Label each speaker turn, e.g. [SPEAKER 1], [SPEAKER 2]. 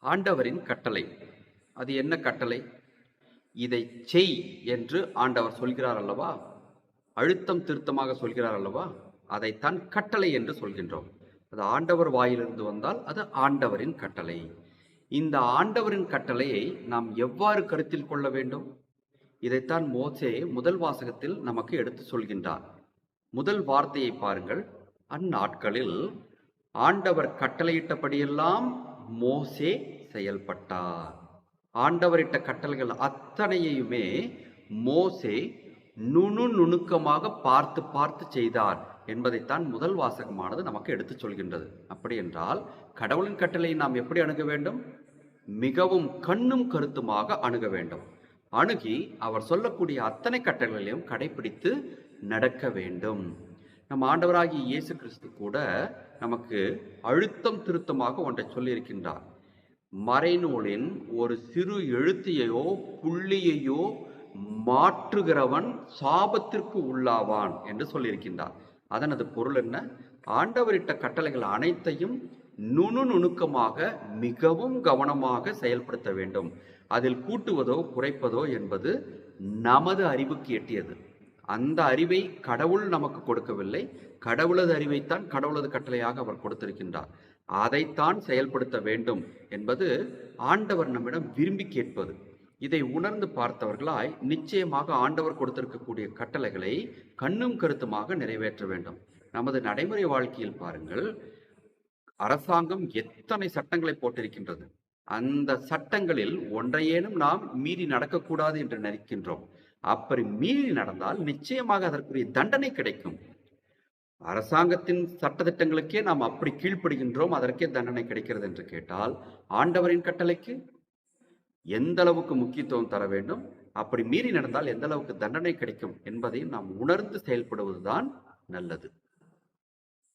[SPEAKER 1] ஆண்டவரின் கட்டளை. அது என்ன கட்டளை? இதை செய் என்று ஆண்டவர் சொல்கிறார் அல்லவா? அழுத்தம் திருத்தமாக சொல்கிறார் அல்லவா? அதைத்தான் கட்டளை என்று சொல்கின்றோம். அது ஆண்டவர் வாயிலிருந்து வந்தால் அது ஆண்டவரின் கட்டளை. இந்த ஆண்டவரின் கட்டளையை நாம் எவ்வாறு கருத்தில் கொள்ள வேண்டும்? இதைத்தான் மோசே முதல் வாசகத்தில் நமக்கு எடுத்து சொல்கின்றார். முதல் வார்த்தையை பாருங்கள். அந்நாட்களில் ஆண்டவர் கட்டளையிட்டபடியெல்லாம் மோசே செயல்பட்டார். ஆண்டவரிட்ட கட்டளைகள் அத்தனையுமே மோசே நுணுக்கமாக பார்த்து பார்த்து செய்தார் என்பதைத்தான் முதல் வாசகமானது நமக்கு எடுத்து சொல்கின்றது. அப்படி என்றால் கடவுளின் கட்டளையை நாம் எப்படி அணுக வேண்டும்? மிகவும் கண்ணும் கருத்துமாக அணுக வேண்டும். அணுகி அவர் சொல்லக்கூடிய அத்தனை கட்டளைகளையும் கடைபிடித்து நடக்க வேண்டும். நம் ஆண்டவராகிய இயேசு கிறிஸ்து கூட நமக்கு அழுத்தம் திருத்தமாக ஒன்றை சொல்லியிருக்கின்றார். மறைநூலின் ஒரு சிறு எழுத்தையோ புள்ளியையோ மாற்றுகிறவன் சாபத்திற்கு உள்ளாவான் என்று சொல்லியிருக்கின்றார். அதனது பொருள் என்ன? ஆண்டவரிட்ட கட்டளைகள் அனைத்தையும் நுணுக்கமாக மிகவும் கவனமாக செயல்படுத்த வேண்டும். அதில் கூட்டுவதோ குறைப்பதோ என்பது நமது அறிவுக்கு எட்டியது. அந்த அறிவை கடவுள் நமக்கு கொடுக்கவில்லை. கடவுளது அறிவைத்தான் கடவுளது கட்டளையாக அவர் கொடுத்திருக்கின்றார். அதைத்தான் செயல்படுத்த வேண்டும் என்பது ஆண்டவர் நம்மிடம் விரும்பி கேட்பது. இதை உணர்ந்து பார்த்தவர்களாய் நிச்சயமாக ஆண்டவர் கொடுத்திருக்கக்கூடிய கட்டளைகளை கண்ணும் கருத்துமாக நிறைவேற்ற வேண்டும். நமது நடைமுறை வாழ்க்கையில் பாருங்கள், அரசாங்கம் எத்தனை சட்டங்களை போட்டிருக்கின்றது. அந்த சட்டங்களில் ஒன்றையேனும் நாம் மீறி நடக்கக்கூடாது என்று நினைக்கின்றோம். அப்படி மீறி நடந்தால் நிச்சயமாக அதற்குரிய தண்டனை கிடைக்கும். அரசாங்கத்தின் சட்டத்திட்டங்களுக்கே நாம் அப்படி கீழ்ப்படுகின்றோம், அதற்கே தண்டனை கிடைக்கிறது என்று கேட்டால் ஆண்டவரின் கட்டளைக்கு எந்த அளவுக்கு முக்கியத்துவம் தர வேண்டும், அப்படி மீறி நடந்தால் எந்த அளவுக்கு தண்டனை கிடைக்கும் என்பதையும் நாம் உணர்ந்து செயல்படுவதுதான் நல்லது.